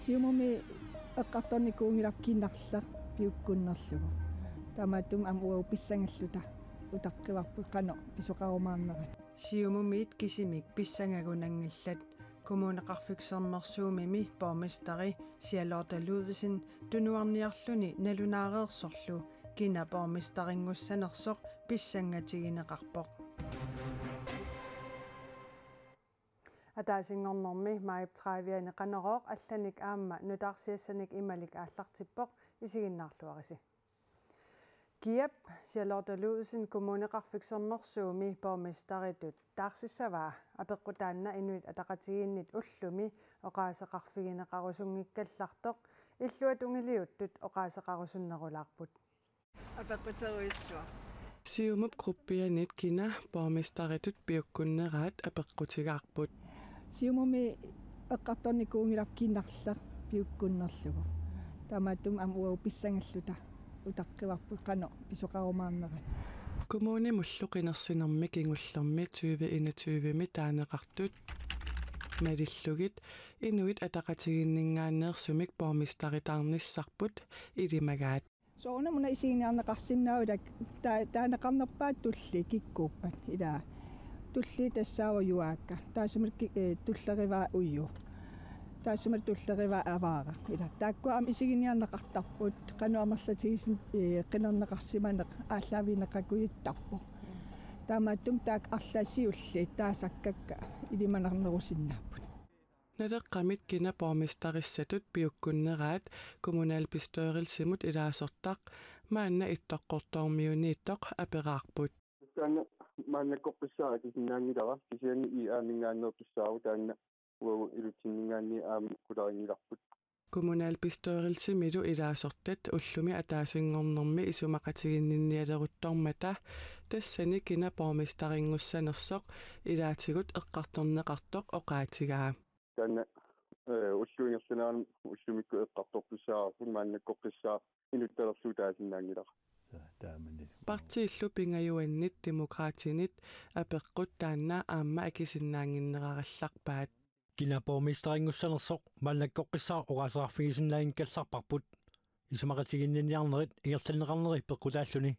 Siumumi eqqartornikuungilap kinnarlaq piukkunnerlugu. Taamaattum am uuppissangalluta utaqqivarpu qano pisuqarumaarnerat. Siumumit kisimik pissangagunanngillat kommuneqarfiksermersuumimi bormestari Charlotte Ludvigsen tunuarniarluni nalunaareersorlu kina bormestaringussanersoq pissangatigineqarpoq. Ataasingornermi Maip Traviane qanerooq allanik aamma nutaarsiassanik imalik aallartippoq isiginnaarluarisi. Kiap Charlotte Ludvigsen kommuneqarfiksermersuumi bormestaritut taarsissavaa apeqqutaanna inuit ataqatiginnit ullumi oqaaseqarfigineqarusunngikkallartoq illuat ungiliuttut oqaaseqarusunnerulaarput. Apeqqutaruissua. Siumup gruppianit kina bormestaritut piukkunneraat apeqqutigaarput. Siumumi eqqartornikuungilap kinnarlaq piukkunnerlugu. Taamaattum am uuppissangalluta utaqqivarpu qano pisuqarumaarnerat. Kommune mulluqinersinermi kingullermi 2021mi taaneqartut malillugit inuit ataqatiginninngaaneersumik bormestaritaarnissarput ilimagaat. Soona muna isiginniarneqarsinnaudak taaneqarnerpaat tulli kikkuuppat ila tulli tassaawa juaakka taasumik tullerivaa uyu taasumik tullerivaa avaara ila taakkua am isiginniarneqartarput qanuamerlatigisin qinerneqarsimaneq ааllaavineqakuyuttarpoq taamaattum taak arlasiulli taasakkakka ilimanarnerusinnaapпут. Nadeqqamit kina bormestarissatut piukkunneraat kommunalbestørelsimut ilaasortaq maanna ittoqqortormiuniittoq aperaarput. Taanna maannakkoqqissaa kisinnaangilara kisiani iaamingaanerpissaaru taanna uagu ilutsinningaanni kularigilarput. Kommunalbestørelsimilu ilaasortat ullumi ataasingornermi isumaqatiginninnialeruttormata tassani kina bormestaringussanersoq ilaatigut eqqartorneqartoq oqaatigaa. Taanna ulluingersinaan ullumikku eqqartorpissaarput maannakkoqqissaa inuttalersuutaasinnaangilara. Partiillu pingajuannit demokraatinit apeqqut taanna aamma akisinnaanginnerarallarpaat. Kina bormestaringussanersoq maannakkoqqissaa oqaaserarfigisinnaanginkkallarparput isumaqatiginniniarnerit ingersalneqarneri peqqutaalluni.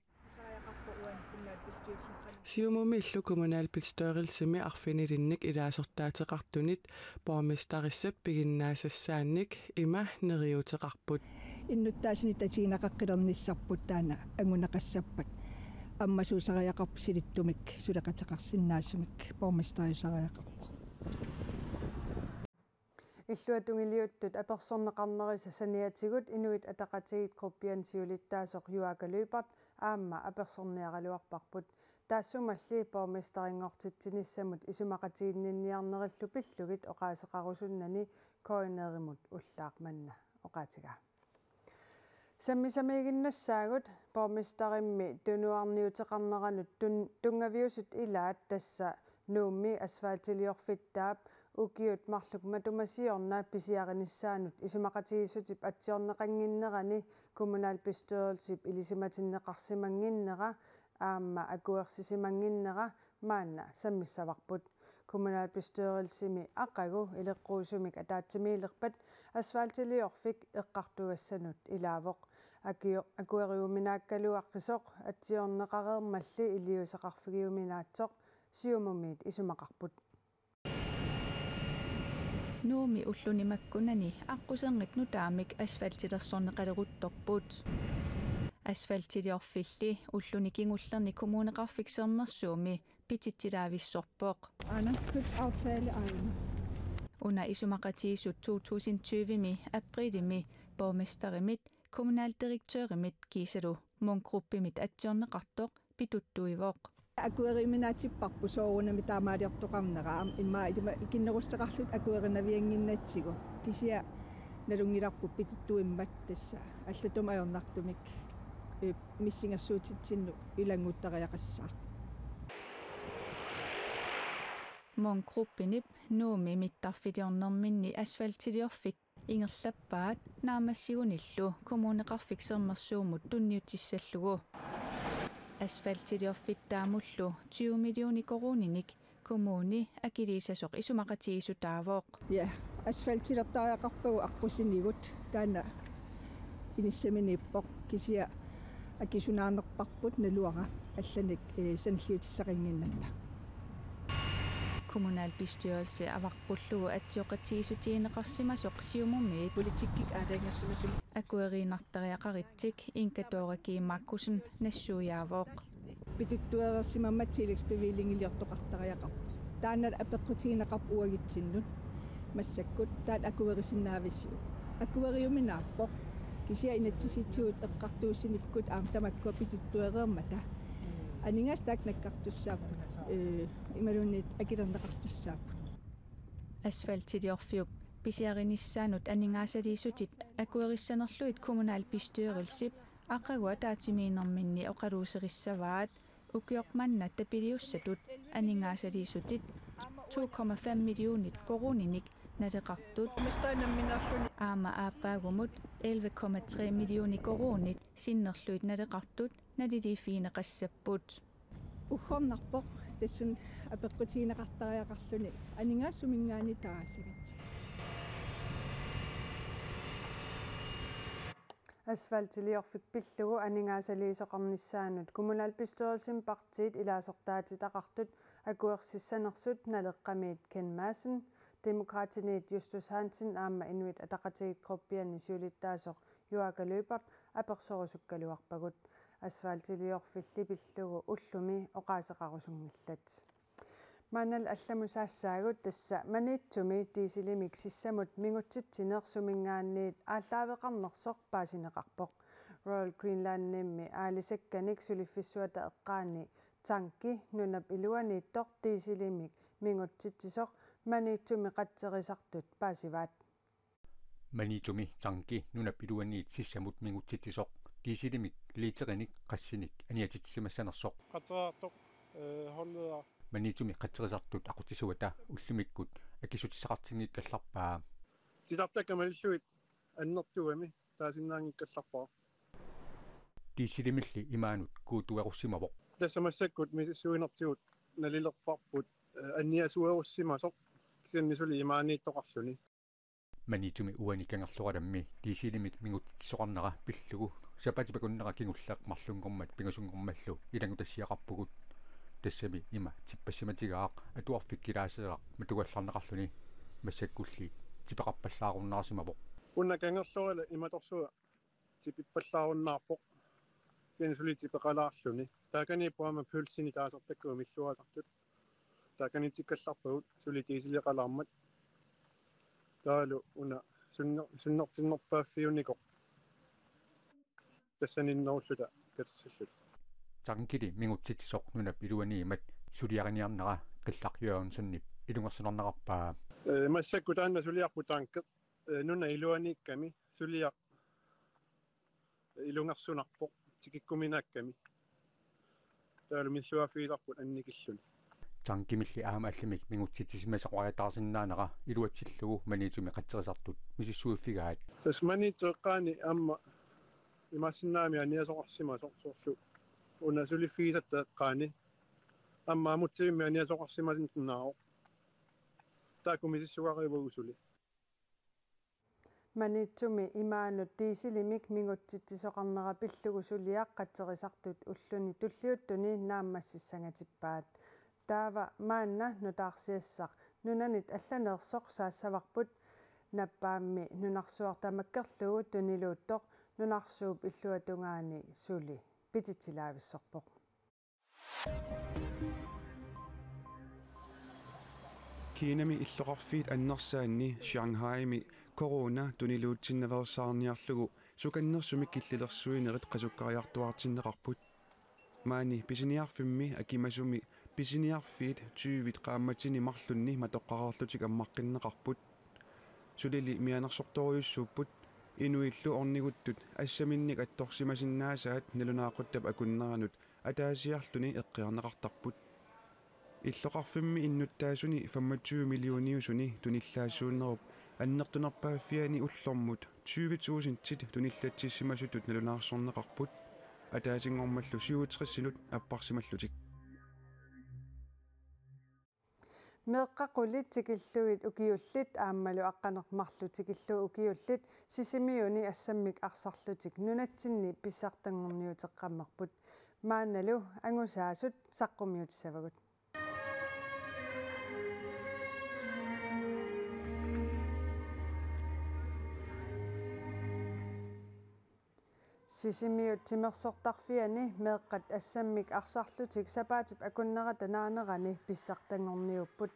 Siumumi illu kommunalbestørelsimi arfinilinnik ilaasortaateqartunit bormestarissap piginnaasassaanik ima neriuteqarput. Innuttaasunit tatiginaqaqqilernissarput taana angunaqassappat ammasuusariaqarpisilittumik suleqateqarsinnaasumik bormestariusariaqarpoq. Illuatungiliuttut apersorneqarnerisa saniatigut inuit ataqatigit gruppiansiulittaasoq juakalupart aamma apersorniaraluarparput taassumalli bormestaringortittinissamut isumaqatiginninniarnerillu pillugit oqaaseqarusunnani koineerimut ullaarmanna oqaatigaa. Sammisamiginnasaagut bormestarimmi tunuarniuteqarneranut tungaviusut ilaat tassa nuummi asfaaltiliorfittaap ukiut marluk matumasiorna pisiarinissaanut isumaqatigisutip atsiorneqanginnerani kommunalbestørelsip ilisimatinneqarsimanginnera aamma akuersisimanginnera maanna sammissavarput kommunalbestørelsimi aqagu ileqquusumik ataatimiilerpat asfaaltiliorfik eqqartugassanut ilaavoq akueriuminaakkaluaqqisoq atsiorneqareermalli iliuseqarfigiuminaatsoq siumumit isumaqarput. Nuumi ullunimakkunani aqusengit nutaamik asfaltilersorneqaleruttorput. Asfaltiliorfilli ulluni kingullerni kommuneqarfiksermersuumi pitittilaavissorpoq. Købsaftale Ejne. Under isumaqatigisut 2020mi aprilimi bormestarimit kommunaldirektørimit Gisalu Mungruppimit atsiorneqartoq pituttuivoq. Akueriminaatipparpu soorunami taamaaliortoqarneraam imma kinnerusteqarlut akuerinavianginnatsigu kisia nalungilarput pituttuimmat tassa allatum ajornartumik missingersuutitsinnu ilanguuttariaqassaaq. Mungruppinip nuumi mittarfiliornerminni asfaltiliorfik ingerlappaat naamassigunillu kommuneqarfiksermersuumut tunniutissallugu. Asfaltiliorfittaamullu 20 millioni koruninik kommuni akilisasoq isumaqatigisutaavoq. Ja, асфальтилертариақарпагу арпусинигут таана инissаминиппоқ кисиа акисунаарнерпарпут налуара алланик саналлиутиссақингиннатта kommunalbestyrelse аварпуллугу атсиоқатигисутиинеқарсимасоқ сиумуммиит политиккик аалангерсимасим акуериинартариақаритсик инкатооракиимааккусун нассуяавооқ питуттуерерсимамма тилексбевилингилиортоқартариақарпу тааннат апеққутигинеқарп уагитсиннут массаккут таат акуерисиннаависсиу акуериуминааппоқ кисиа инатсиситсуут эққартуусиниккут аам тамаккуа питуттуереермата анингас таак наккартуссааппут ималунит акилернеқартуссааппут асфальтилиорфиук писиаринissaanут анингаасалиисутит акуериссанерлуит kommunalbestyrelsip ақагуа таатимиинерминни оқалуусериссаваат укиорманна тапилиуссатут анингаасалиисутит 2,5 миллионит корониник налеқартут аама ааппаагумут 11,3 миллиони коронит синнерлуит налеқартут налилифиинеқассаппут ухорнарпоқ тассун апеққутигинеқартариақарлуни анингаасумингаани таасагит асфальтилиорфик пиллугу анингаасалиисоқарнissaanут kommunalbestyrelsen partiit илаасертаатитақартут акуерсиссанерсут налеққамиит Ken Madsen Demokratiniit Justus Hansen аама инуит атақатигит группианни сиулиттаасоқ Юака Løbert аперсорусуккалуарпагут асфальтилиорфилли пиллугу уллуми оқаасеқарусунгиллат манал алламусаассаагут тасса маниитсуми тисилимик сиссамут мингутситсинеерсумингаанниит ааллаавеқарнерсоқ паасинеқарпоқ Royal Greenland nimmi аалисакканик сулиффиссуата эққаани танки нунап илуанииттоқ тисилимик мингутситсисоқ маниитсуми қатсерисартут паасиваат маниитсуми танки нунап илуаниит сиссамут мингутситсисоқ тисилимик лиитериник qassinik аниатитсимассанерсоқ қатсераартоқ холлеа маниитсуми қатсерисартут ақутисуата уллумиккут акисутиссақартингит калларпаа тилартаккамаллуит аннертуами таасиннаангиккалларпаа тисилимилли имаанут куутуеруссимавоқ тассамассаккут мисиссуинертигут налилерпарпут анниасуеруссимасоқ кисианнисули имаанииттоқарсуни маниитсуми уаникангерлураламми тисилимик мингутсоқарнера пиллугу сапатипакуннера кингуллаақ марлунгормат пингасунгормаллу илангутассиақарпугут тассами има типпассиматигаақ атуарфиккилаасеэрақ матугалларнеқарлуни массаккулли типеқарпаллааруннарсимавоқ уннакангерлурала иматорсуа типиппаллааруннаарпоқ синсули типеқалаарлуни таакани пуама пулсини таасертаккуа миллуасартут таакани тиккалларпагут сули тисилиқалаармат таалу уна суннертиннерпааффиуникоқ тассаниннеруллута катерсиллут тангили мингутситсоқ нунап илуаниимат сулиариниарнера қиллақюаунсаннип илунгерсинернеқарпаа массакку таанна сулиарпу таанкеқ нуна илуаникками сулиақ илунгерсунарпоқ тикиккуминаакками таалу миллуаффииларпут анникиллуни тангимилли аама аллимик мингутситсимасақуариатаарсинаанера илуатсиллугу маниитуми қатсерисартут мисиссуиффигаат тасманиитеққаани амма имассиннаами аниасоқарсимасоқ соорлу уна сулиффигисаттеққаани амма амутсивимми аниасоқарсимасиннаао таакумисиссугаривагусули маниитсуми имаанут тисилимик мингутситсисоқарнера пиллугу сулиақ қатсерисартут уллуни туллиуттуни нааммассиссангатиппаат таава маанна нутаарсиассақ нунанит алланеерсоқ саассаварпут наппаамми нунарсуартамаккерлугу тунилууттоқ нунарсууп иллуатунгаани сули пититсилаависсорпоқ Kiinami illoqarfiit annersaanni Shanghai-mi corona tuniluutsinnaversaarniarlugu sukannersumik killilersuinerit qasukkariartuartinneqarput maani pisiniarfimmi akimasumi pisiniarfiit 20 qaammatini marlunni matoqqarerlutik ammaqqinneqarput sulili mianersortoriussuupput inuillu orniguttut assaminnik attorsimasinnaasaat nalunaaquttab akunneranut ataasiarluni eqqiarneqartarput иллоқарфимми иннуттаасуни 25 миллиониусуни туниллаассууннеруп аннертунерпааффиани уллормут 20000 тит туниллатсиссимасутут налунаарсорнеқарпут атаасингормаллу 67 аппарсималлутик meeqqaqullit tikillugit ukiullit aammalu aqqanermarlu tikillu ukiullit sisimiuni assammik arsarlutik nunatsinni pissartangorniuteqqammerput maannalu angusaasut saqqumiutissavagut sisimiut timersortarfiani meeqqat assammik arsarlutik sapaatip akunnera tanaanerani pissartangorniupput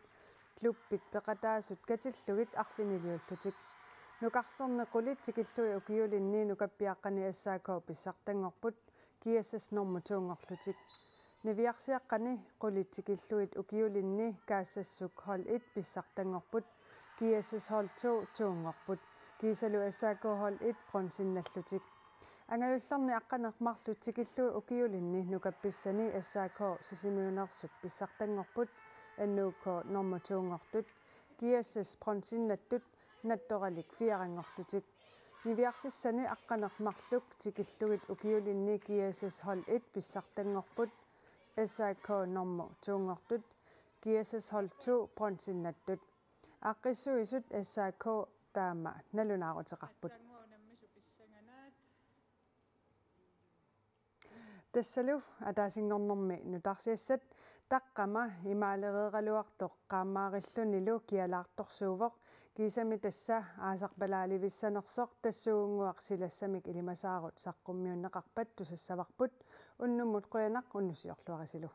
kluppit peqataasut katillugit arfiniliullutik nuqarlornequlit tikillui ukiulinni nukappiaqqani assaakoo pissartangorput kiassas normutungorlutik niviarsiaqqani qulit tikilluit ukiulinni kaassassuk hol 1 pissartangorput kiassas hol 2 tuungorput kiisalu assaakoo hol 1 bronsinnallutik angajullarni aqqanermarlut tikillui ukiulinni nukappissani assaakoo sisimiunersut pissartangorput annuukko normutuungortut kiassas bronsinnattut nattoralik fiarangorlutik niviarsissani aqqanermarluk tikillugit ukiulinni kiassas hol 1 pissartangorput assaakoo normu tuungortut kiassas hol 2 bronsinnattut aqqissuisut assaakoo taama nalunaaruteqarput tassalu ataasingornermi nutarsiassat taqqama imaalereeraluartoq qaammaarillunilu kialaartorsuuvoq kiisami tassa aasarpalaalivissanersoq tassuunguaq silassamik ilimasaarut saqqummiunneqarpat tusassavarput unnumut quyanaq unnusiorluarisilu